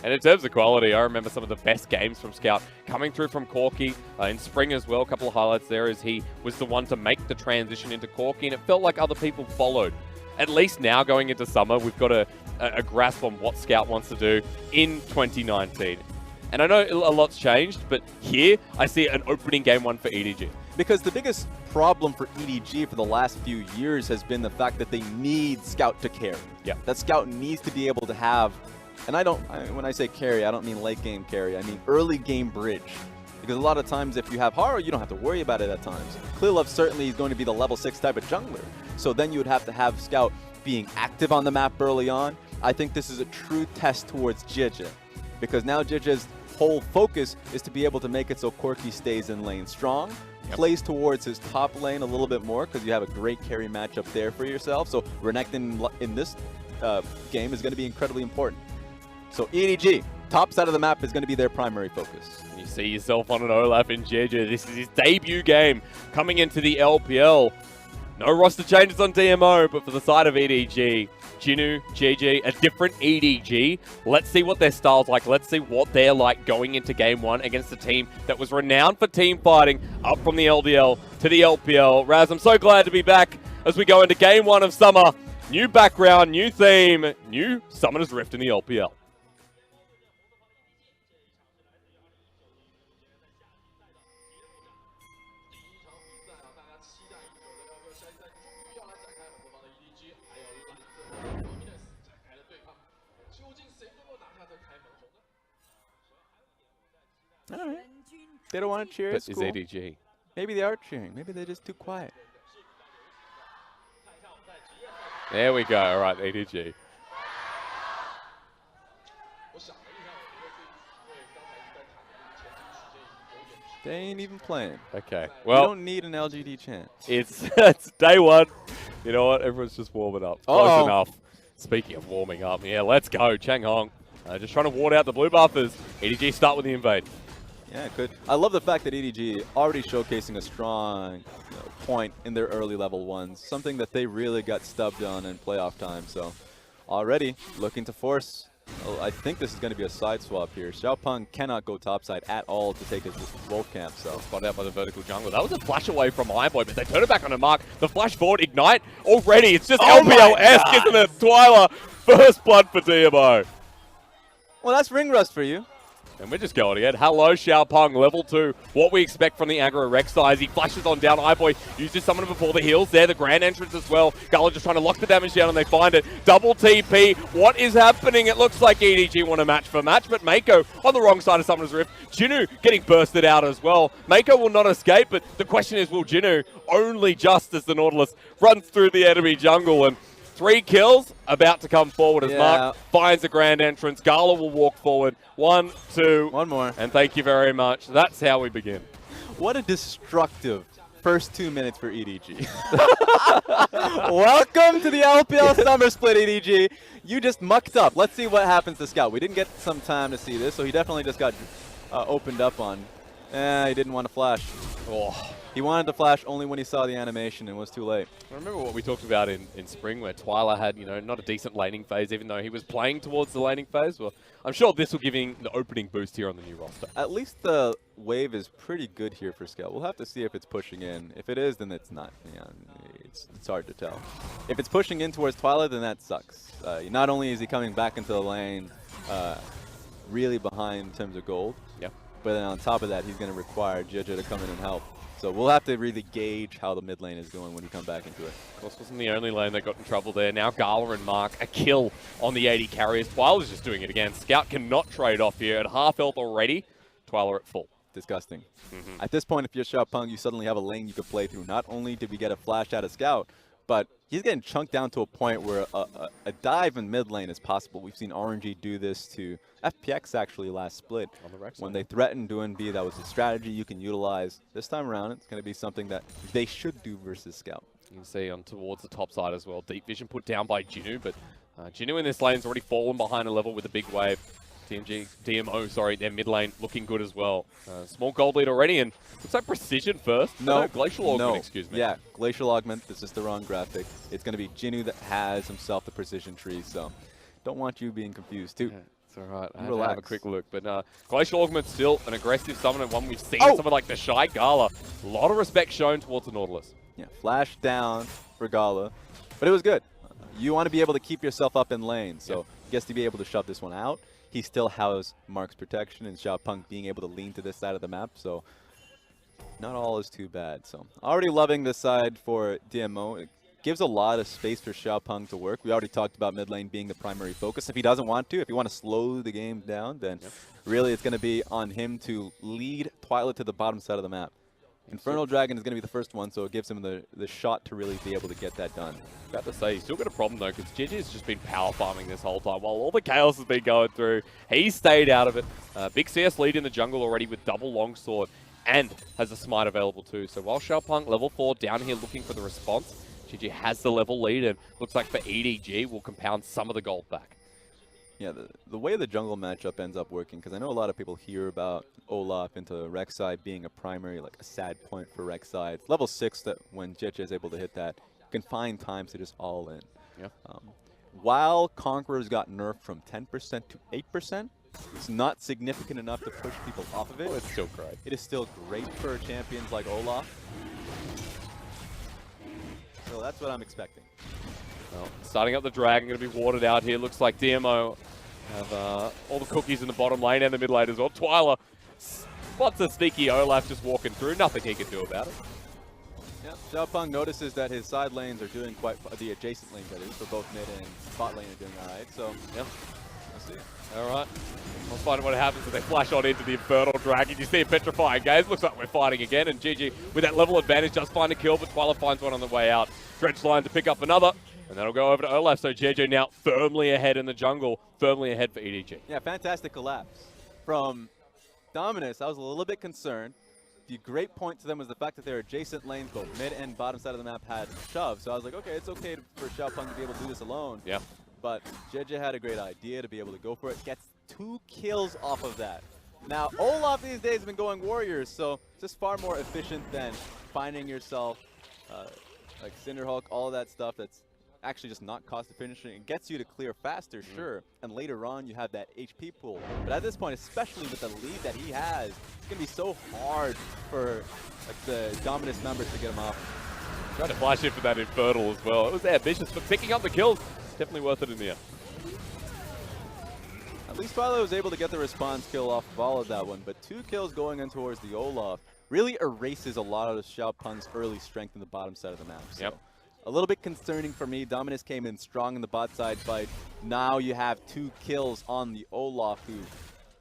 And in terms of quality, I remember some of the best games from Scout coming through from Corki in spring as well. A couple of highlights there as he was the one to make the transition into Corki, and it felt like other people followed. At least now going into summer, we've got a grasp on what Scout wants to do in 2019. And I know a lot's changed, but here I see an opening game one for EDG. Because the biggest problem for EDG for the last few years has been the fact that they need Scout to carry. Yeah. That Scout needs to be able to have, and when I say carry, I don't mean late game carry, I mean early game bridge. Because a lot of times if you have Haro, you don't have to worry about it at times. Clearlove certainly is going to be the level 6 type of jungler. So then you would have to have Scout being active on the map early on. I think this is a true test towards Jijia. Because now Jijia's whole focus is to be able to make it so Corki stays in lane strong, plays towards his top lane a little bit more because you have a great carry matchup there for yourself. So Renekton in this game is going to be incredibly important. So EDG, top side of the map is going to be their primary focus. You see yourself on an Olaf in Jijia. This is his debut game coming into the LPL. No roster changes on DMO, but for the side of EDG, Jinu, GG, a different EDG. Let's see what their style's like. Let's see what they're like going into game one against a team that was renowned for team fighting up from the LDL to the LPL. Raz, I'm so glad to be back as we go into game one of summer. New background, new theme, new Summoner's Rift in the LPL. All right. They don't want to cheer. It's It's cool. EDG. Maybe they are cheering. Maybe they're just too quiet. There we go. All right, EDG. They ain't even playing. Okay. Well, Well, you don't need an LGD chant. it's day one. You know what? Everyone's just warming up. Close Uh-oh. enough. Speaking of warming up, yeah, let's go. Chang Hong. Just trying to ward out the blue buffers. EDG start with the invade. Yeah, it could. I love the fact that EDG already showcasing a strong point in their early level ones, something that they really got stubbed on in playoff time. So already looking to force. I think this is going to be a side swap here. Xiaopeng cannot go topside at all to take his wolf camp. So Spot out by the vertical jungle. That was a flash away from iBoy, but they turn it back on a mark. The flash forward ignite already. It's just LPL-esque, isn't it? Twyla, first blood for DMO. well, that's ring rust for you. And we're just going ahead. Hello, Xiaopeng, level 2. What we expect from the aggro Rek'Sai. He flashes on down. iBoy uses someone before the heals there. The grand entrance as well. Gala just trying to lock the damage down and they find it. Double TP. What is happening? It looks like EDG want a match for match, but Mako on the wrong side of Summoner's Rift. Jinu getting bursted out as well. Mako will not escape, but the question is, will Jinu only just as the Nautilus runs through the enemy jungle? And 3 kills about to come forward as Mark finds the grand entrance. Gala will walk forward. 1, 2. One more. And thank you very much. That's how we begin. What a destructive first 2 minutes for EDG. Welcome to the LPL Summer Split, EDG. You just mucked up. Let's see what happens to Scout. We didn't get some time to see this, so he definitely just got opened up on. He didn't want to flash. Oh. He wanted to flash only when he saw the animation and was too late. I remember what we talked about in spring where Twyla had, not a decent laning phase, even though he was playing towards the laning phase. Well, I'm sure this will give him the opening boost here on the new roster. At least the wave is pretty good here for Scout. We'll have to see if it's pushing in. If it is, then it's not. It's hard to tell. If it's pushing in towards Twyla, then that sucks. Not only is he coming back into the lane really behind in terms of gold, but then on top of that, he's going to require Jijia to come in and help. So we'll have to really gauge how the mid lane is going when we come back into it. Of course, wasn't the only lane that got in trouble there. Now Gala and Mark, a kill on the 80 carriers. Twyla's just doing it again. Scout cannot trade off here. At half health already, Twyla at full. Disgusting. At this point, if you're Xiaopeng, you suddenly have a lane you could play through. Not only did we get a flash out of Scout, but he's getting chunked down to a point where a dive in mid lane is possible. We've seen RNG do this to FPX actually last split. On the Rex when they threatened doing B, that was a strategy you can utilize. This time around, it's going to be something that they should do versus Scout. You can see on towards the top side as well. Deep vision put down by Jinu, but Jinu in this lane's already fallen behind a level with a big wave. DMO, their mid lane looking good as well. Small gold lead already, and looks like precision first. No, Glacial Augment, excuse me. Yeah, Glacial Augment, this is the wrong graphic. It's going to be Jinu that has himself the precision tree, so don't want you being confused too. It's all right. I Relax. have a quick look. But Glacial Augment's still an aggressive summoner, one we've seen. Oh! Someone like the Shy Gala. A lot of respect shown towards the Nautilus. Yeah, flash down for Gala. But it was good. You want to be able to keep yourself up in lane. So he gets to be able to shove this one out. He still has Mark's protection and Xiaopeng being able to lean to this side of the map. So not all is too bad. So already loving this side for DMO. It gives a lot of space for Xiaopeng to work. We already talked about mid lane being the primary focus. If he doesn't want to, if you want to slow the game down, then really it's going to be on him to lead Twilight to the bottom side of the map. Infernal Dragon is going to be the first one, so it gives him the shot to really be able to get that done. About to say, he's still got a problem though, because GG's just been power farming this whole time. While all the chaos has been going through, he's stayed out of it. Big CS lead in the jungle already with double longsword, and has a smite available too. So while Xiaopeng, level 4, down here looking for the response, GG has the level lead, and looks like for EDG will compound some of the gold back. Yeah, the way the jungle matchup ends up working, because I know a lot of people hear about Olaf into Rek'Sai being a primary, like a sad point for Rek'Sai. It's level 6 that when JJ is able to hit that, you can find times to just all in. Yeah. While Conquerors got nerfed from 10% to 8%, it's not significant enough to push people off of it. Oh, it's still great. It is still great for champions like Olaf. So that's what I'm expecting. Well, starting up the Dragon, going to be watered out here. Looks like DMO have all the cookies in the bottom lane and the mid lane as well. Twyla spots a sneaky Olaf just walking through. Nothing he can do about it. Yep, Xiaopeng notices that his side lanes are doing quite, the adjacent lanes that is, for both mid and spot lane are doing alright, so yep. Let's see. Alright, let's find out what happens as they flash on into the Infernal Dragon. You see a petrifying gaze, looks like we're fighting again, and GG with that level advantage does find a kill, but Twyla finds one on the way out. Dredge line to pick up another, and that'll go over to Olaf, so JJ now firmly ahead in the jungle, firmly ahead for EDG. Yeah, fantastic collapse from Dominus. I was a little bit concerned. The great point to them was the fact that their adjacent lanes, both mid and bottom side of the map, had shove. So I was like, okay, it's okay for Xiaopeng to be able to do this alone. Yeah. But JJ had a great idea to be able to go for it. Gets 2 kills off of that. Now, Olaf these days has been going Warriors, so it's just far more efficient than finding yourself like Cinderhulk, all of that stuff that's actually just not cost efficient. It gets you to clear faster, sure, and later on you have that HP pool. But at this point, especially with the lead that he has, it's going to be so hard for like the Dominus members to get him off. Trying to flash in for that Infernal as well. It was ambitious, but picking up the kills, definitely worth it in the end. At least Philo was able to get the response kill off of all of that one, but 2 kills going in towards the Olaf really erases a lot of Xiaopeng's early strength in the bottom side of the map. So. Yep. A little bit concerning for me. Dominus came in strong in the bot side fight. Now you have 2 kills on the Olaf, who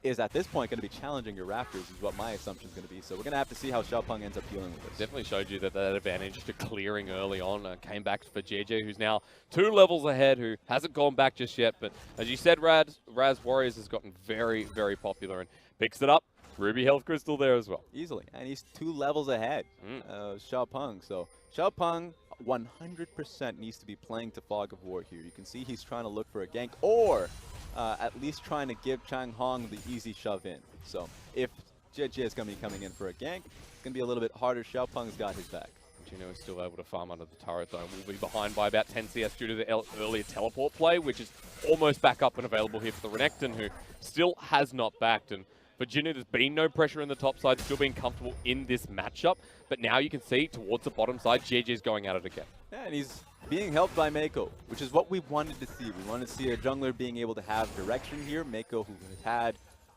is at this point going to be challenging your Raptors, is what my assumption is going to be. So we're going to have to see how Xiaopeng ends up dealing with this. Definitely showed you that advantage to clearing early on came back for JJ, who's now 2 levels ahead, who hasn't gone back just yet. But as you said, Raz Warriors has gotten very, very popular and picks it up. Ruby Health Crystal there as well. Easily. And he's 2 levels ahead of Xiaopeng. So Xiaopeng 100% needs to be playing to Fog of War here. You can see he's trying to look for a gank, or at least trying to give Chang Hong the easy shove in. So if JJ is going to be coming in for a gank, it's going to be a little bit harder. Xiaopeng's got his back. Gino is still able to farm under the turret though. Will be behind by about 10 CS due to the earlier teleport play, which is almost back up and available here for the Renekton, who still has not backed. And for Jinu, there's been no pressure in the top side, still being comfortable in this matchup. But now you can see towards the bottom side, JJ's going at it again. Yeah, and he's being helped by Mako, which is what we wanted to see. We wanted to see a jungler being able to have direction here. Mako, who has had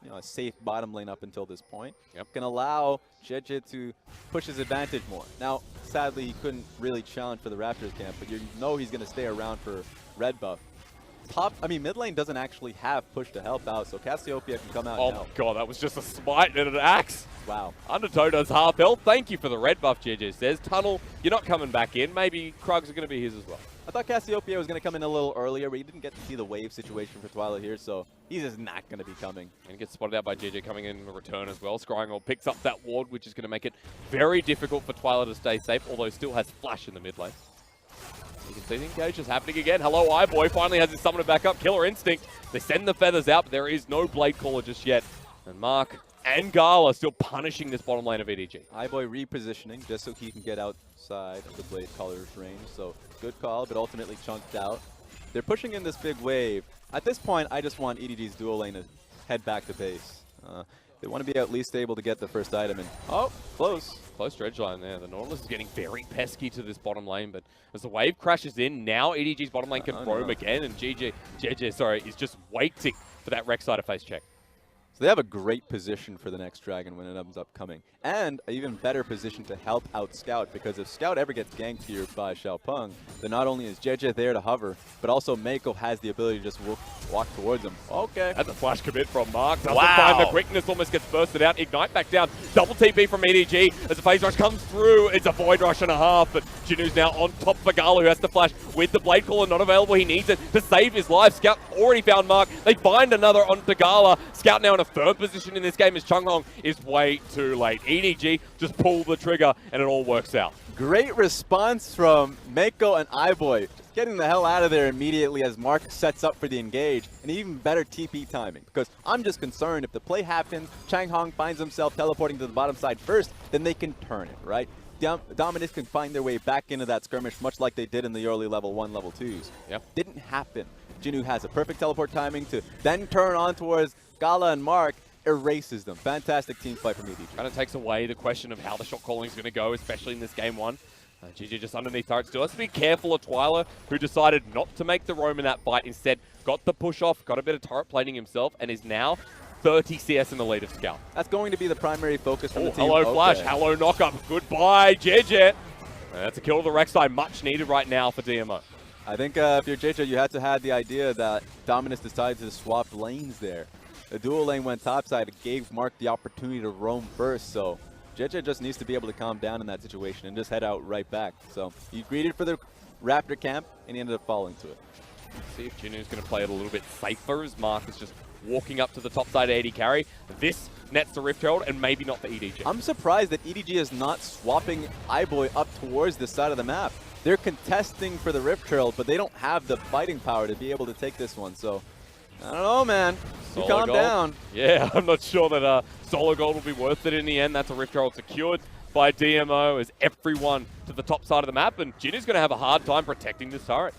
a safe bottom lane up until this point, can allow JJ to push his advantage more. Now, sadly, he couldn't really challenge for the Raptors camp, but you know he's going to stay around for red buff. Mid lane doesn't actually have push to help out, so Cassiopeia can come out and help. Oh my god, that was just a smite and an axe. Wow. Undertow does half health. Thank you for the red buff, JJ says. Tunnel, you're not coming back in. Maybe Krugs are going to be his as well. I thought Cassiopeia was going to come in a little earlier, but he didn't get to see the wave situation for Twilight here, so he's just not going to be coming. And gets spotted out by JJ coming in return as well. Scrying picks up that ward, which is going to make it very difficult for Twilight to stay safe, although still has flash in the mid lane. You can see the engage is happening again. Hello, iBoy finally has his summoner back up. Killer Instinct. They send the feathers out, but there is no Blade Caller just yet. And Mark and Gala still punishing this bottom lane of EDG. iBoy repositioning just so he can get outside of the Blade Caller's range. So good call, but ultimately chunked out. They're pushing in this big wave. At this point, I just want EDG's dual lane to head back to base. They want to be at least able to get the first item. And oh, close. Close dredge line there. The Nautilus is getting very pesky to this bottom lane, but as the wave crashes in, now EDG's bottom lane can roam again, and JJ is just waiting for that Rek'Sai to face check. So they have a great position for the next dragon when it ends up coming. And an even better position to help out Scout, because if Scout ever gets ganked here by Xiaopeng, then not only is JJ there to hover, but also Mako has the ability to just walk towards him. Okay. That's a flash commit from Mark. Doesn't find the quickness, almost gets bursted out. Ignite back down. Double TP from EDG as the phase rush comes through. It's a Void Rush and a half, but Jinu's now on top for Gala, who has to flash with the Blade Caller not available. He needs it to save his life. Scout already found Mark. They find another onto Gala. Scout now in a third position in this game as Changhong is way too late. EDG just pull the trigger and it all works out. Great response from Mako and iBoy. Just getting the hell out of there immediately as Mark sets up for the engage. And even better TP timing, because I'm just concerned if the play happens, Changhong finds himself teleporting to the bottom side first, then they can turn it, right? Dominus can find their way back into that skirmish much like they did in the early level 1, level 2s. Yep. Didn't happen. Jinu has a perfect teleport timing to then turn on towards Gala and Mark, erases them. Fantastic team fight from EDG. Kind of takes away the question of how the shot calling is going to go, especially in this game 1. GG just underneath turret still has to be careful of Twyla, who decided not to make the roam in that fight. Instead, got the push off, got a bit of turret plating himself, and is now 30 CS in the lead of Scout. That's going to be the primary focus for the team. Hello Flash, hello knockup, goodbye JJ. That's a kill of the Rek'Sai, much needed right now for DMO. I think if you're JJ, you had to have the idea that Dominus decided to swap lanes there. The dual lane went topside. It gave Mark the opportunity to roam first, so JJ just needs to be able to calm down in that situation and just head out right back. So he greeted for the Raptor camp, and he ended up falling to it. Let's see if Jinu's going to play it a little bit safer as Mark is just walking up to the top side AD carry. This nets the Rift Herald, and maybe not the EDG. I'm surprised that EDG is not swapping iBoy up towards this side of the map. They're contesting for the Rift Herald, but they don't have the fighting power to be able to take this one, so I don't know, man. You calm down. Yeah, I'm not sure that solo gold will be worth it in the end. That's a Rift Herald secured by DMO as everyone to the top side of the map, and Jinu's going to have a hard time protecting this turret.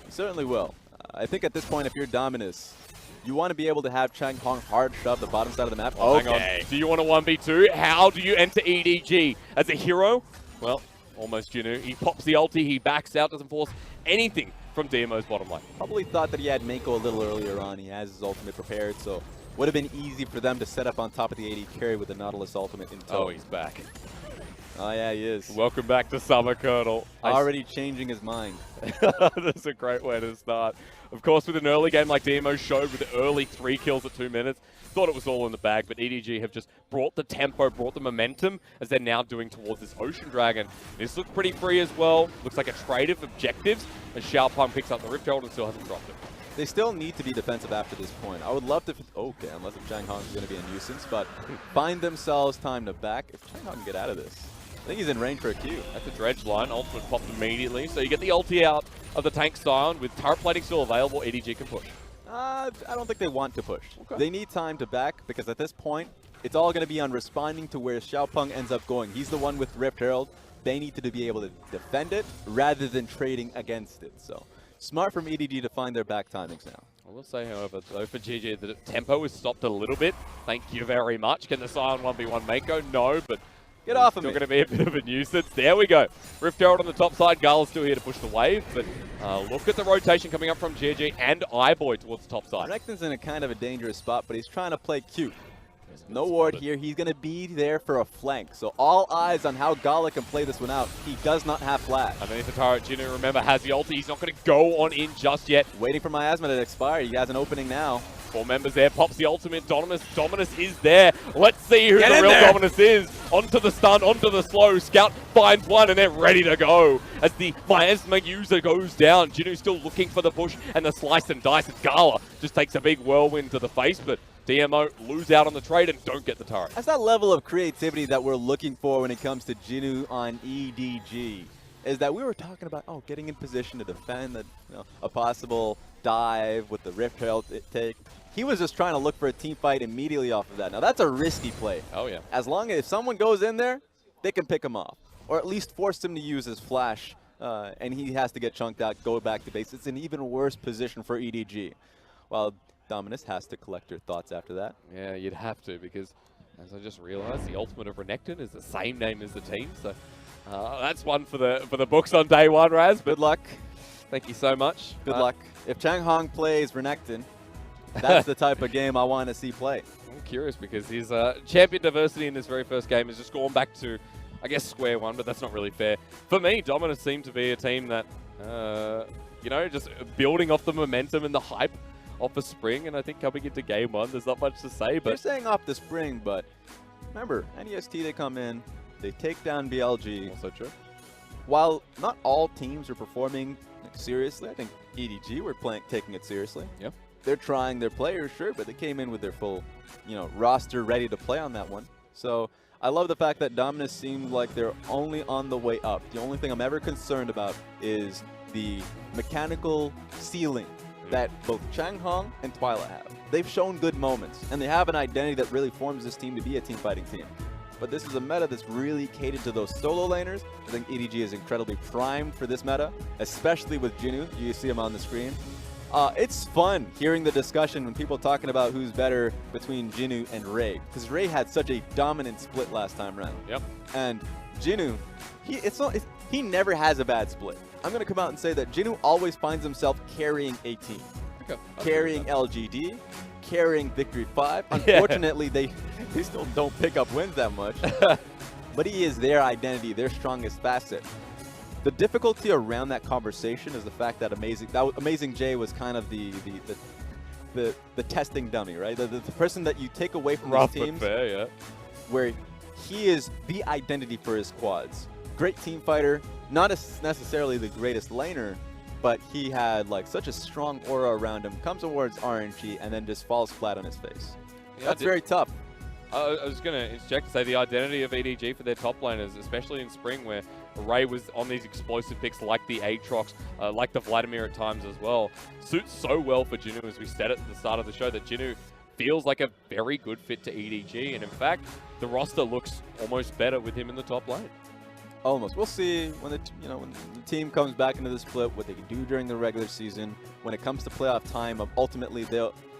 He certainly will. I think at this point, if you're Dominus, you want to be able to have Changhong hard shove the bottom side of the map. Oh, hang on. Do you want a 1v2? How do you enter EDG? As a hero? Well, almost Jinu. He pops the ulti, he backs out, doesn't force anything from DMO's bottom lane. Probably thought that he had Mako a little earlier on. He has his ultimate prepared, so would have been easy for them to set up on top of the AD carry with the Nautilus ultimate in tow. Oh, he's back. Oh, yeah, he is. Welcome back to Summer Colonel. Already changing his mind. That's a great way to start. Of course, with an early game like DMO showed with the early 3 kills at 2 minutes, thought it was all in the bag, but EDG have just brought the tempo, brought the momentum as they're now doing towards this Ocean Dragon. This looks pretty free as well. Looks like a trade of objectives as Xiaopeng picks up the Rift Herald and still hasn't dropped it. They still need to be defensive after this point. I would love to, okay, unless if Changhong is going to be a nuisance, but find themselves time to back. If Changhong can get out of this, I think he's in range for a Q. That's a dredge line. Ultimate popped immediately. So you get the ulti out of the tank Scion. With turret plating still available, EDG can push. I don't think they want to push. Okay. They need time to back, because at this point, it's all going to be on responding to where Xiaopeng ends up going. He's the one with Rift Herald. They need to be able to defend it rather than trading against it. So smart from EDG to find their back timings now. I will say, however, though, for GG, the tempo has stopped a little bit. Thank you very much. Can the Scion 1v1 Mako? No, but get off of me. Still going to be a bit of a nuisance. There we go. Rift Herald on the top side. Gala's still here to push the wave, but look at the rotation coming up from GG and iBoy towards the top side. Renekton's in a kind of a dangerous spot, but he's trying to play cute. No ward here. He's going to be there for a flank. So all eyes on how Gala can play this one out. He does not have flash. Underneath the turret, Jinu, remember, has the ulti. He's not going to go on in just yet. Waiting for Miasma to expire. He has an opening now. 4 members there. Pops the ultimate. Dominus is there. Let's see who the real Dominus is. Onto the stun, onto the slow. Scout finds one, and they're ready to go. As the Miasma user goes down, Jinu still looking for the push and the slice and dice. And Gala just takes a big whirlwind to the face, but DMO lose out on the trade and don't get the turret. That's that level of creativity that we're looking for when it comes to Jinu on EDG. Is that we were talking about, getting in position to defend a possible dive with the Rift Herald take. He was just trying to look for a team fight immediately off of that. Now, that's a risky play. Oh, yeah. As long as if someone goes in there, they can pick him off. Or at least force him to use his flash and he has to get chunked out, go back to base. It's an even worse position for EDG. While Dominus has to collect her thoughts after that. Yeah, you'd have to, because as I just realized, the ultimate of Renekton is the same name as the team. So that's one for the books on day one, Raz. But good luck. Thank you so much. Good luck. If Chang Hong plays Renekton, that's the type of game I want to see play. I'm curious because his champion diversity in this very first game has just gone back to, I guess, square one, but that's not really fair. For me, Dominus seemed to be a team that, you know, just building off the momentum and the hype off the spring, and I think coming into game one, there's not much to say. But you're saying off the spring, but remember, NEST, they come in, they take down BLG. Also true. While not all teams are performing seriously, I think EDG were taking it seriously. Yep. They're trying their players, sure, but they came in with their full, you know, roster ready to play on that one. So I love the fact that Dominus seemed like they're only on the way up. The only thing I'm ever concerned about is the mechanical ceiling that both Chang Hong and Twyla have. They've shown good moments, and they have an identity that really forms this team to be a team fighting team. But this is a meta that's really catered to those solo laners. I think EDG is incredibly primed for this meta, especially with Jinu. You see him on the screen. It's fun hearing the discussion when people talking about who's better between Jinu and Ray, because Ray had such a dominant split last time around. Yep. And Jinu, he never has a bad split. I'm going to come out and say that Jinu always finds himself carrying a team. Okay. Carrying LGD, carrying Victory 5. Unfortunately, they still don't pick up wins that much. But he is their identity, their strongest facet. The difficulty around that conversation is the fact that Amazing J was kind of the testing dummy, right? The person that you take away from these teams, fair, yeah. where he is the identity for his squads. Great team fighter, not necessarily the greatest laner, but he had like such a strong aura around him, comes towards RNG, and then just falls flat on his face. Yeah, that's very tough. I was going to interject to say the identity of EDG for their top laners, especially in spring, where Ray was on these explosive picks like the Aatrox, like the Vladimir at times as well, suits so well for Jinu, as we said at the start of the show, that Jinu feels like a very good fit to EDG, and in fact, the roster looks almost better with him in the top lane. Almost. We'll see when the team comes back into the split, what they can do during the regular season. When it comes to playoff time, ultimately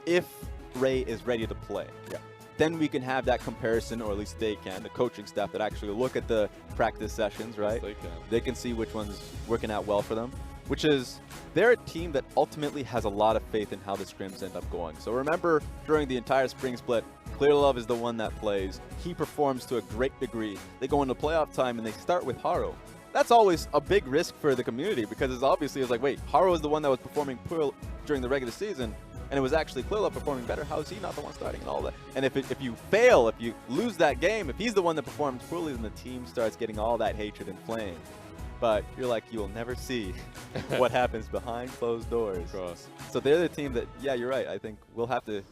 if Ray is ready to play, then we can have that comparison, or at least they can, the coaching staff that actually look at the practice sessions, right? Yes, they can see which one's working out well for them, which is they're a team that ultimately has a lot of faith in how the scrims end up going. So remember, during the entire spring split, Clear Love is the one that plays. He performs to a great degree. They go into playoff time and they start with Haro. That's always a big risk for the community, because it's obviously like, wait, Haro is the one that was performing poor during the regular season, and it was actually Clear Love performing better. How is he not the one starting and all that? And if you fail, if you lose that game, if he's the one that performs poorly, then the team starts getting all that hatred and flame. But you're like, you'll never see what happens behind closed doors. Of course. So they're the team that, yeah, you're right. I think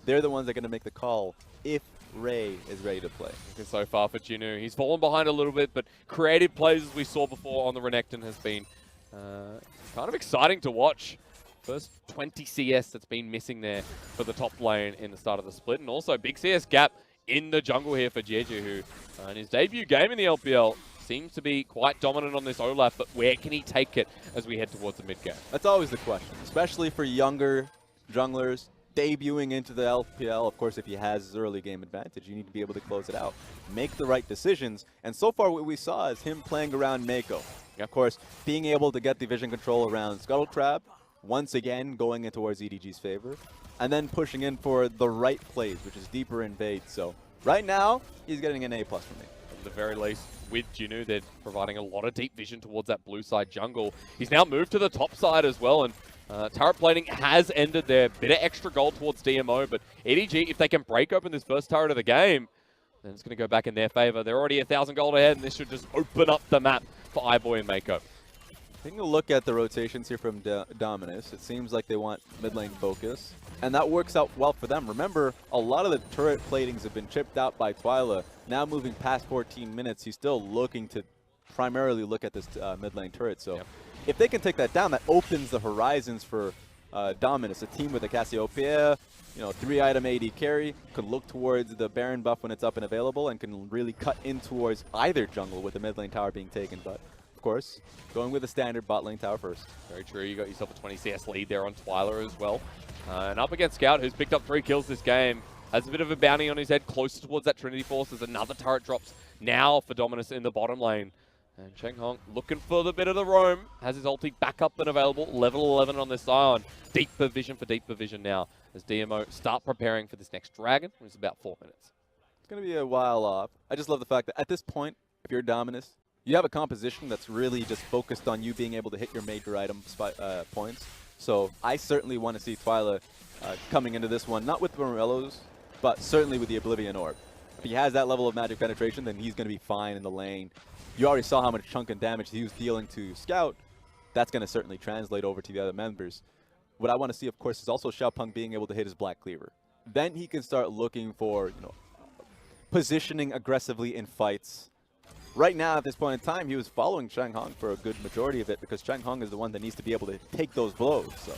they're the ones that are going to make the call if Ray is ready to play. So far for Jinu, he's fallen behind a little bit, but creative plays, as we saw before on the Renekton, has been kind of exciting to watch. First 20 CS that's been missing there for the top lane in the start of the split, and also big CS gap in the jungle here for Jeju, who in his debut game in the LPL seems to be quite dominant on this Olaf, but where can he take it as we head towards the mid game? That's always the question, especially for younger junglers debuting into the LPL. Of course, if he has his early game advantage, you need to be able to close it out, make the right decisions, and so far what we saw is him playing around Mako. Of course, being able to get the vision control around Scuttle Crab, once again going in towards EDG's favor, and then pushing in for the right plays, which is deeper invade. So right now, he's getting an A+ from me. At the very least, with Jinu, they're providing a lot of deep vision towards that blue side jungle. He's now moved to the top side as well, and turret plating has ended there. Bit of extra gold towards DMO, but EDG, if they can break open this first turret of the game, then it's going to go back in their favor. They're already 1,000 gold ahead, and this should just open up the map for iBoy and Mako. Taking a look at the rotations here from Dominus, it seems like they want mid lane focus, and that works out well for them. Remember, a lot of the turret platings have been chipped out by Twyla. Now moving past 14 minutes, he's still looking to primarily look at this mid lane turret. So if they can take that down, that opens the horizons for Dominus, a team with a Cassiopeia, 3-item AD carry, could look towards the Baron buff when it's up and available, and can really cut in towards either jungle with the mid lane tower being taken. But of course, going with the standard bot lane tower first. Very true. You got yourself a 20 CS lead there on Twyla as well. And up against Scout, who's picked up 3 kills this game. Has a bit of a bounty on his head, close towards that Trinity Force. There's another turret drops now for Dominus in the bottom lane. And Cheng Hong looking for the bit of the roam. Has his ulti back up and available. Level 11 on this Scion. Deeper vision now as DMO start preparing for this next dragon. It's about 4 minutes. It's going to be a while off. I just love the fact that at this point, if you're Dominus, you have a composition that's really just focused on you being able to hit your major item points. So I certainly want to see Twyla coming into this one, not with Morello's, but certainly with the Oblivion Orb. If he has that level of magic penetration, then he's going to be fine in the lane. You already saw how much chunk and damage he was dealing to Scout. That's going to certainly translate over to the other members. What I want to see, of course, is also Xiaopeng being able to hit his Black Cleaver. Then he can start looking for, positioning aggressively in fights. Right now, at this point in time, he was following Cheng Hong for a good majority of it because Cheng Hong is the one that needs to be able to take those blows. So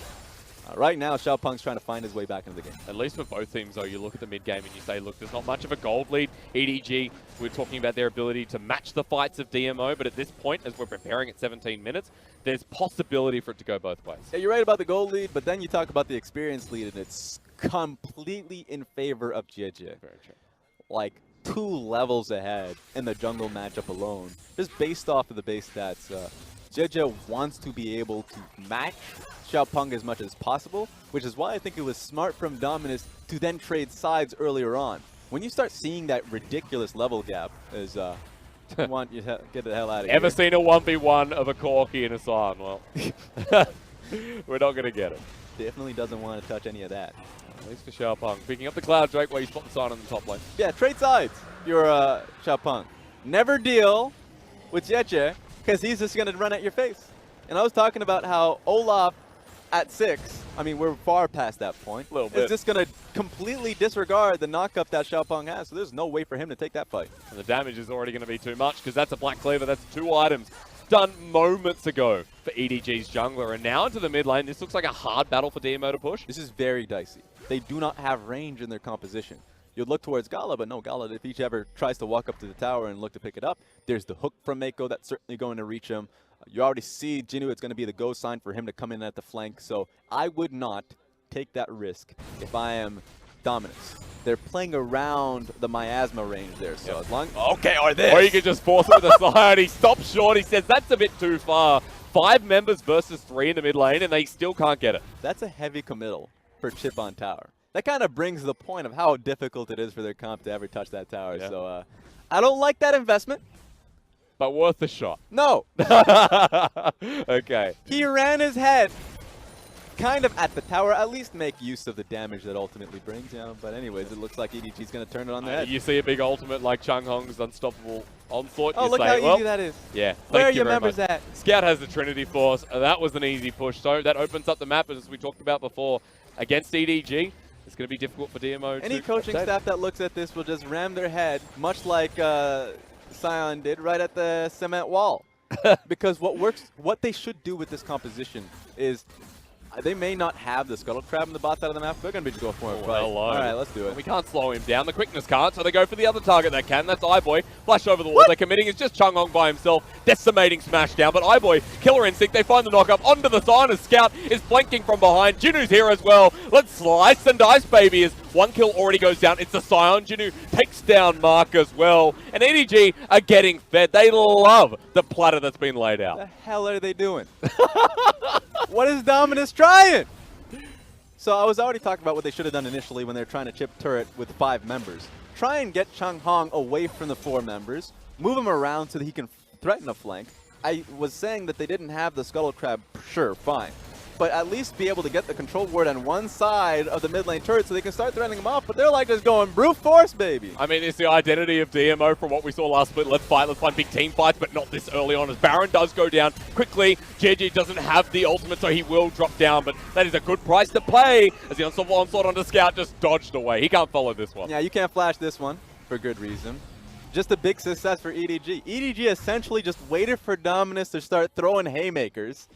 right now, Xiaopeng's trying to find his way back into the game. At least for both teams, though, you look at the mid game and you say, look, there's not much of a gold lead. EDG, we're talking about their ability to match the fights of DMO, but at this point, as we're preparing at 17 minutes, there's possibility for it to go both ways. Yeah, you're right about the gold lead, but then you talk about the experience lead, and it's completely in favor of JJ. Very true. Like 2 levels ahead in the jungle matchup alone, just based off of the base stats. JJ wants to be able to match Xiaopeng as much as possible, which is why I think it was smart from Dominus to then trade sides earlier on. When you start seeing that ridiculous level gap, is I want you to get the hell out of here. Ever seen a 1v1 of a Corki and a Scion? Well, we're not going to get it. Definitely doesn't want to touch any of that. At least for Xiaopeng. Picking up the Cloud Drake while you spot the Scion on the top lane. Yeah, trade sides. You're Xiaopeng. Never deal with Jeje, because he's just going to run at your face. And I was talking about how Olaf at 6, I mean, we're far past that point. A little bit. Is just going to completely disregard the knockup that Xiaopeng has. So there's no way for him to take that fight. And the damage is already going to be too much because that's a Black Cleaver. That's 2 items done moments ago for EDG's jungler. And now into the mid lane, this looks like a hard battle for DMO to push. This is very dicey. They do not have range in their composition. You'd look towards Gala, but no, Gala, if each ever tries to walk up to the tower and look to pick it up, there's the hook from Mako that's certainly going to reach him. You already see Jinu, it's going to be the go sign for him to come in at the flank. So I would not take that risk if I am Dominus. They're playing around the miasma range there. So as long okay, or this. Or you can just force it with a side. He stops short. He says that's a bit too far. 5 members versus 3 in the mid lane, and they still can't get it. That's a heavy committal for Chip on tower. That kind of brings the point of how difficult it is for their comp to ever touch that tower. Yeah. So I don't like that investment. But worth a shot. No. Okay. He ran his head kind of at the tower. At least make use of the damage that ultimately brings. But anyways, it looks like EDG's going to turn it on the head. You see a big ultimate like Cheng Hong's unstoppable onslaught. Oh, you look say, how easy that is. Yeah. Where are your members at? Scout has the Trinity Force. That was an easy push. So that opens up the map, as we talked about before, against EDG. It's going to be difficult for DMO. Any coaching staff that looks at this will just ram their head, much like Scion did, right at the cement wall. Because what they should do with this composition is they may not have the Scuttle Crab in the bot side of the map. They're going to be just go for it. All right, let's do it. We can't slow him down. The quickness can't, so they go for the other target that can. That's iBoy. Flash over the wall. They're committing. It's just Cheng Hong by himself. Decimating Smashdown. But iBoy, Killer Instinct, they find the knock-up onto the Scion as Scout is flanking from behind. Jinu's here as well. Let's slice and dice, baby, as 1 kill already goes down. It's the Scion. Jinu takes down Mark as well. And EDG are getting fed. They love the platter that's been laid out. What the hell are they doing? What is Dominus trying? So I was already talking about what they should have done initially when they're trying to chip turret with 5 members. Try and get Cheng Hong away from the 4 members, move him around so that he can threaten a flank. I was saying that they didn't have the Scuttle Crab, sure, fine. But at least be able to get the control ward on one side of the mid lane turret so they can start threatening them off. But they're like just going brute force, baby. I mean, it's the identity of DMO from what we saw last split. Let's find big team fights, but not this early on as Baron does go down quickly. JJ doesn't have the ultimate, so he will drop down, but that is a good price to pay as the onslaught onto Scout just dodged away. He can't follow this one. Yeah, you can't flash this one for good reason. Just a big success for EDG. EDG essentially just waited for Dominus to start throwing haymakers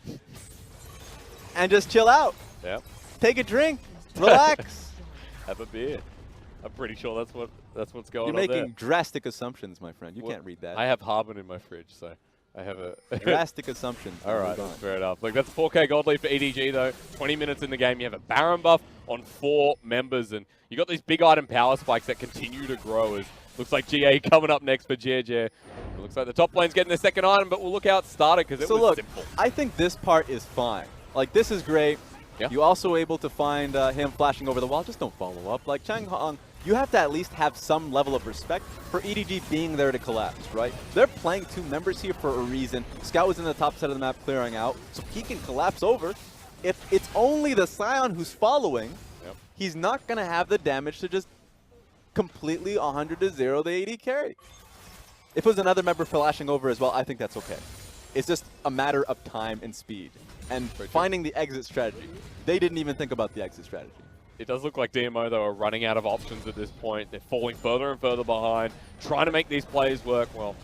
and just chill out. Yep. Take a drink. Relax. Have a beer. I'm pretty sure that's what's going on You're there. making drastic assumptions, my friend. You can't read that. I have Harbin in my fridge, so I have a drastic assumption. All right, that's fair enough. Look, that's 4K gold lead for EDG, though. 20 minutes in the game. You have a Baron buff on 4 members, and you got these big item power spikes that continue to grow. As looks like GA coming up next for JJ. It looks like the top lane's getting their second item, but we'll look how it started because it was simple. I think this part is fine. Like, this is great. Yeah. You also able to find him flashing over the wall. Just don't follow up. Like, Chang Hong, you have to at least have some level of respect for EDG being there to collapse, right? They're playing 2 members here for a reason. Scout was in the top side of the map clearing out, so he can collapse over. If it's only the Scion who's following, he's not going to have the damage to just completely 100-0 the AD carry. If it was another member flashing over as well, I think that's okay. It's just a matter of time and speed and finding the exit strategy. They didn't even think about the exit strategy. It does look like DMO, though, are running out of options at this point. They're falling further and further behind, trying to make these plays work. Well,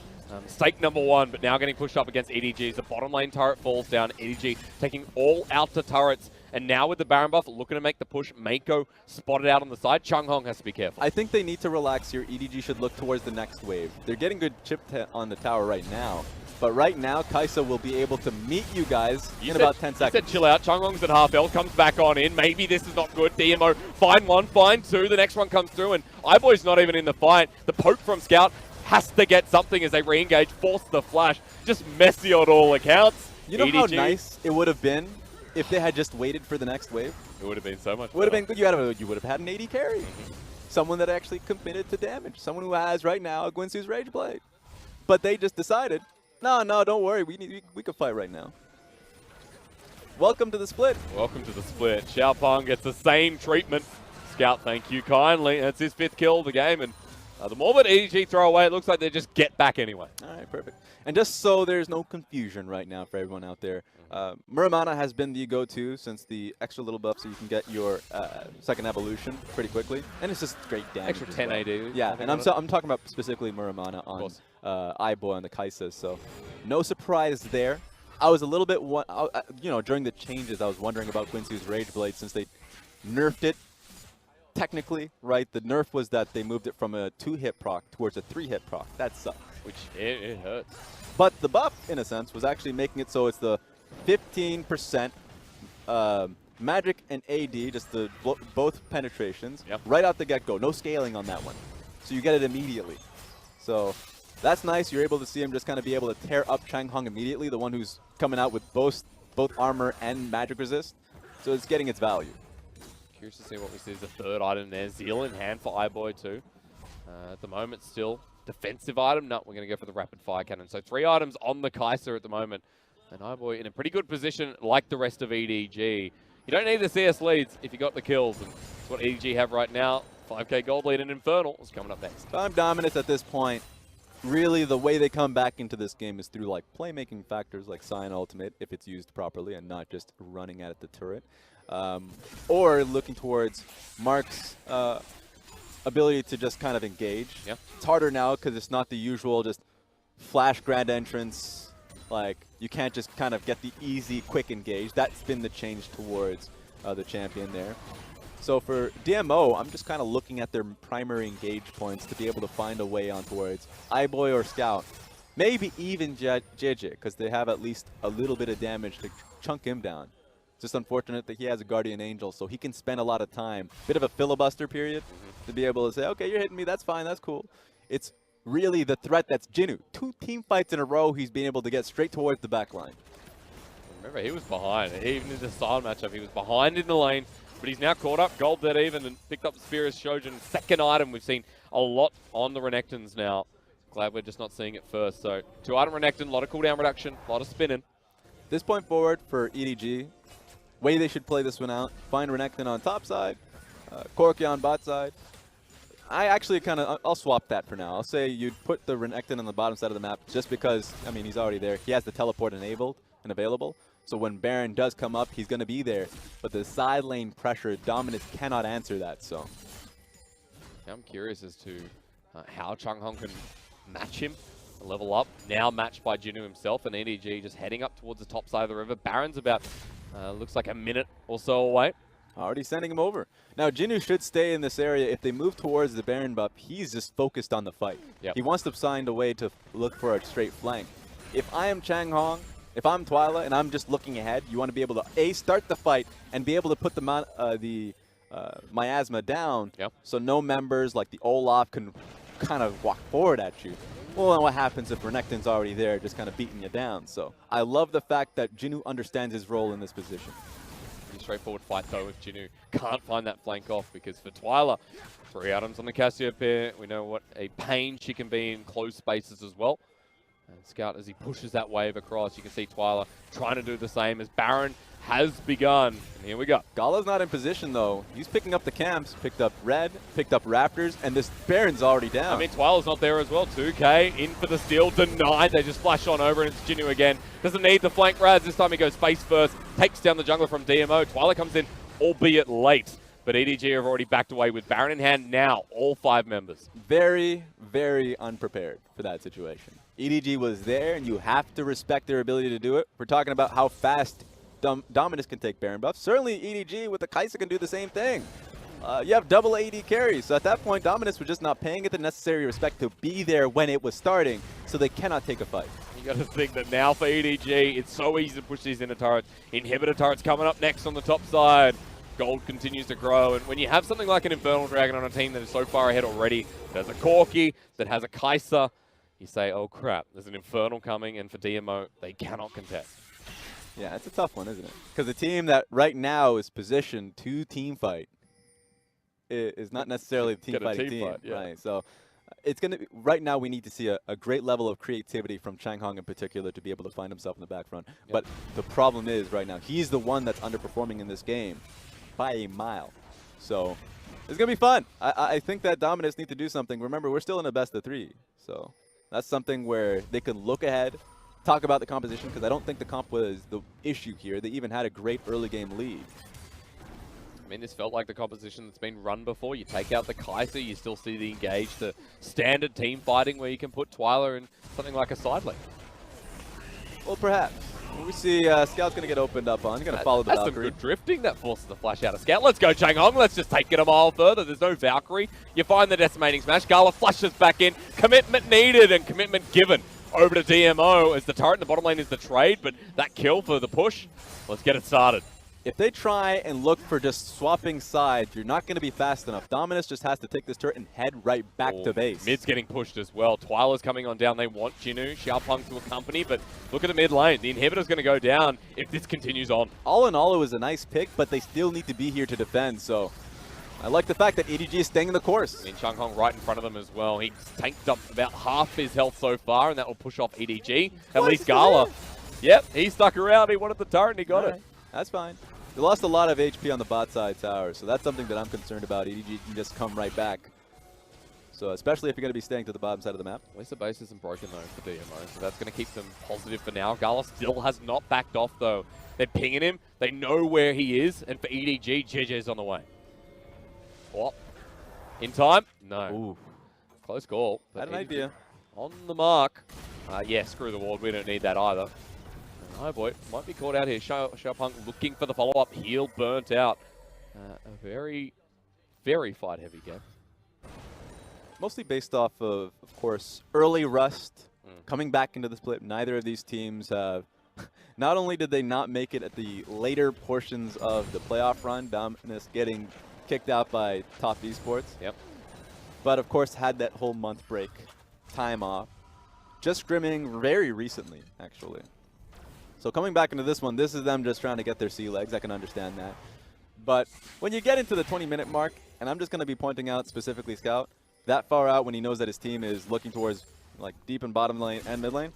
mistake number 1, but now getting pushed up against EDG as the bottom lane turret falls down. EDG taking all outer turrets. And now with the Baron buff, looking to make the push. Mako spotted out on the side. Chung Hong has to be careful. I think they need to relax here. EDG should look towards the next wave. They're getting good chip on the tower right now. But right now, Kaisa will be able to meet you guys in about 10 seconds. You said chill out. Chung Hong's at half health, comes back on in. Maybe this is not good. DMO, find 1, find 2. The next one comes through, and iBoy's not even in the fight. The poke from Scout has to get something as they re-engage, force the flash. Just messy on all accounts. You know how nice it would have been if they had just waited for the next wave? It would have been so much better. Would have been good. You would have had an AD carry. Someone that actually committed to damage. Someone who has right now a Guinsoo's Rage Blade. But they just decided, no, don't worry. We can fight right now. Welcome to the split. Welcome to the split. Xiaopeng gets the same treatment. Scout, thank you kindly. That's his 5th kill of the game. And the moment EDG throw away, it looks like they just get back anyway. All right, perfect. And just so there's no confusion right now for everyone out there, Muramana has been the go-to since the extra little buff so you can get your second evolution pretty quickly. And it's just great damage. Extra 10 AD. Yeah, and I'm talking about specifically Muramana on iBoy and the Kaisas, so no surprise there. I was a little bit, during the changes, I was wondering about Guinsoo's Rage Blade since they nerfed it. Technically, right, the nerf was that they moved it from a 2-hit proc towards a 3-hit proc. That sucked. Which, it hurts. But the buff, in a sense, was actually making it so it's the 15% magic and AD, just the both penetrations, right out the get-go. No scaling on that one. So you get it immediately. So that's nice. You're able to see him just kind of be able to tear up Chang Hong immediately, the one who's coming out with both armor and magic resist. So it's getting its value. Curious to see what we see as a 3rd item there. Zeal in hand for iBoy too. At the moment, still defensive item. No, we're going to go for the rapid fire cannon. So 3 items on the Kaisa at the moment. And iBoy in a pretty good position like the rest of EDG. You don't need the CS leads if you got the kills. And that's what EDG have right now. 5K gold lead and Infernal is coming up next. Time dominance at this point. Really, the way they come back into this game is through like playmaking factors like Scion Ultimate, if it's used properly and not just running at the turret. Or looking towards Mark's ability to just kind of engage. Yeah. It's harder now because it's not the usual just flash grand entrance. Like, you can't just kind of get the easy, quick engage. That's been the change towards the champion there. So for DMO, I'm just kind of looking at their primary engage points to be able to find a way on towards iBoy or Scout. Maybe even JJ, because they have at least a little bit of damage to chunk him down. It's just unfortunate that he has a Guardian Angel, so he can spend a lot of time, bit of a filibuster period, to be able to say, okay, you're hitting me, that's fine, that's cool. It's really the threat that's Jinwoo. 2 team fights in a row, he's been able to get straight towards the back line. Remember, he was behind. Even in the style matchup, he was behind in the lane, but he's now caught up, gold dead even, and picked up the Spear as Shojin. 2nd item, we've seen a lot on the Renekton's now. Glad we're just not seeing it first. So 2 item Renekton, a lot of cooldown reduction, a lot of spinning. This point forward for EDG, way they should play this one out, find Renekton on top side, Corki on bot side. I actually I'll swap that for now. I'll say you'd put the Renekton on the bottom side of the map just because, I mean, he's already there. He has the teleport enabled and available. So when Baron does come up, he's going to be there. But the side lane pressure, Dominus cannot answer that, so. I'm curious as to how Chung Hong can match him, level up. Now matched by Jinwoo himself, and EDG just heading up towards the top side of the river. Baron's about, looks like a minute or so away. Already sending him over. Now, Jinwoo should stay in this area. If they move towards the Baron buff, he's just focused on the fight. Yep. He wants to find a way to look for a straight flank. if I am Chang Hong, if I'm Twyla and I'm just looking ahead, you want to be able to A, start the fight and be able to put the miasma down, so no members like the Olaf can kind of walk forward at you. Well, then what happens if Renekton's already there, just kind of beating you down? So I love the fact that Jinwoo understands his role in this position. Pretty straightforward fight though if Jinwoo can't find that flank off, because for Twyla, 3 items on the Cassiopeia. We know what a pain she can be in closed spaces as well. And Scout, as he pushes that wave across, you can see Twyla trying to do the same as Baron has begun. And here we go. Gala's not in position, though. He's picking up the camps, picked up Red, picked up Raptors, and this Baron's already down. I mean, Twyla's not there as well. 2K in for the steal, denied. They just flash on over, and it's Jinwoo again. Doesn't need the flank Raz. This time he goes face first, takes down the jungler from DMO. Twyla comes in, albeit late. But EDG have already backed away with Baron in hand now, all 5 members. Very, very unprepared for that situation. EDG was there, and you have to respect their ability to do it. We're talking about how fast Dominus can take Baron buff. Certainly EDG with the Kai'Sa can do the same thing. You have double AD carries, so at that point Dominus was just not paying it the necessary respect to be there when it was starting, so they cannot take a fight. You got to think that now for EDG, it's so easy to push these inner turrets. Inhibitor turrets coming up next on the top side. Gold continues to grow, and when you have something like an Infernal Dragon on a team that is so far ahead already, that has a Corki, that has a Kai'Sa, you say, oh crap, there's an Infernal coming, and for DMO, they cannot contest. Yeah, it's a tough one, isn't it? Because the team that right now is positioned to team fight is not necessarily the team fighting team, right? So it's going to be, right now we need to see a great level of creativity from Chang Hong in particular to be able to find himself in the back front. But the problem is right now, he's the one that's underperforming in this game by a mile. So it's going to be fun. I think that Dominus need to do something. Remember, we're still in a best of 3. So that's something where they can look ahead, talk about the composition, because I don't think the comp was the issue here. They even had a great early game lead. I mean, this felt like the composition that's been run before. You take out the Kai'Sa, you still see the engage, the standard team fighting where you can put Twyla in something like a side lane. Well, perhaps. We see Scout's going to get opened up on. He's going to follow the Valkyrie. That's some good drifting. That forces the flash out of Scout. Let's go, Chang Hong. Let's just take it a mile further. There's no Valkyrie. You find the decimating smash. Gala flashes back in. Commitment needed and commitment given over to DMO as the turret in the bottom lane is the trade, but that kill for the push. Let's get it started. If they try and look for just swapping sides, you're not going to be fast enough. Dominus just has to take this turret and head right back to base. Mid's getting pushed as well. Twyla's coming on down. They want Jinwoo, Xiaopeng to accompany, but look at the mid lane. The inhibitor's going to go down if this continues on. All in all, it was a nice pick, but they still need to be here to defend, so I like the fact that EDG is staying in the course. I mean, Chang Hong right in front of them as well. He's tanked up about half his health so far, and that will push off EDG. At least Gala. Yep, he stuck around. He wanted the turret, and he got it. That's fine. They lost a lot of HP on the bot side tower, so that's something that I'm concerned about. EDG can just come right back. So especially if you're going to be staying to the bottom side of the map. At least the base isn't broken, though, for DMO, so that's going to keep them positive for now. Gala still has not backed off, though. They're pinging him. They know where he is, and for EDG, JJ's on the way. What? In time? No. Ooh. Close call. Had an idea. On the mark. Yeah, screw the ward. We don't need that either. Oh boy, might be caught out here. Xiaopeng looking for the follow-up. Heal burnt out. A very, very fight-heavy game. Mostly based off of course, early rust. Coming back into the split, neither of these teams have... Not only did they not make it at the later portions of the playoff run, Dominus getting kicked out by Top Esports. Yep. But of course had that whole month break, time off. Just scrimming very recently, actually. So coming back into this one, this is them just trying to get their sea legs. I can understand that. But when you get into the 20-minute mark, and I'm just going to be pointing out specifically Scout, that far out when he knows that his team is looking towards like deep in bottom lane and mid lane,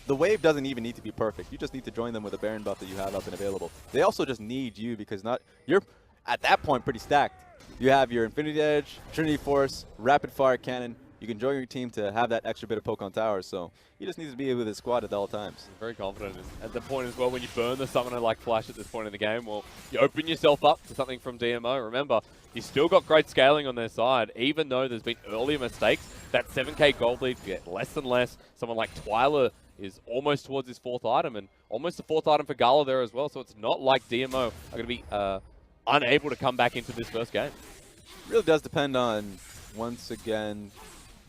the wave doesn't even need to be perfect. You just need to join them with a Baron buff that you have up and available. They also just need you because you're at that point pretty stacked. You have your Infinity Edge, Trinity Force, Rapid Fire Cannon. You can join your team to have that extra bit of poke on towers, so he just needs to be with his squad at all times. Very confident. And at the point as well, when you burn the summoner like Flash at this point in the game, well, you open yourself up to something from DMO. Remember, you still got great scaling on their side, even though there's been earlier mistakes. That 7k gold lead get less and less. Someone like Twyla is almost towards his 4th item, and almost a 4th item for Gala there as well, so it's not like DMO are going to be unable to come back into this first game. It really does depend on, once again,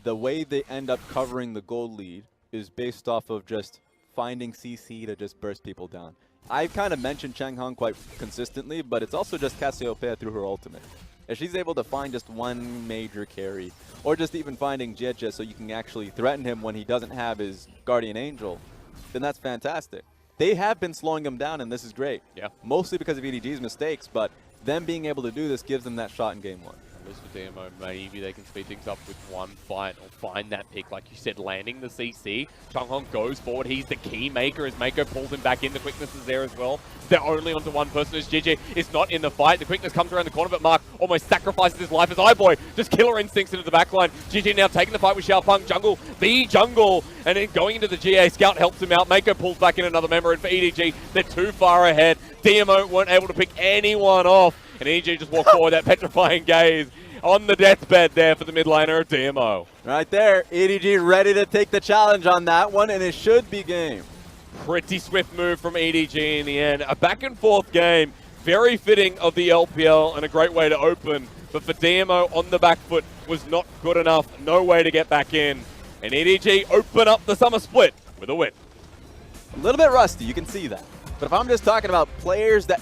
the way they end up covering the gold lead is based off of just finding CC to just burst people down. I've kind of mentioned Chang Hong quite consistently, but it's also just Cassiopeia through her ultimate. If she's able to find just one major carry, or just even finding Jieje so you can actually threaten him when he doesn't have his Guardian Angel, then that's fantastic. They have been slowing him down, and this is great. Yeah. Mostly because of EDG's mistakes, but them being able to do this gives them that shot in game 1. At least for DMO, maybe they can speed things up with one fight or find that pick. Like you said, landing the CC. Chang Hong goes forward. He's the key maker as Mako pulls him back in. The quickness is there as well. They're only onto one person as JJ is not in the fight. The quickness comes around the corner, but Mark almost sacrifices his life as iBoy just killer instincts into the backline. JJ now taking the fight with Xiaopeng. Jungle, the jungle. And then going into the GA, Scout helps him out. Mako pulls back in another member. And for EDG, they're too far ahead. DMO weren't able to pick anyone off. And EDG just walked forward, that petrifying gaze on the deathbed there for the mid laner of DMO. Right there, EDG ready to take the challenge on that one, and it should be game. Pretty swift move from EDG in the end. A back and forth game, very fitting of the LPL and a great way to open. But for DMO on the back foot was not good enough, no way to get back in. And EDG open up the summer split with a win. A little bit rusty, you can see that. But if I'm just talking about players that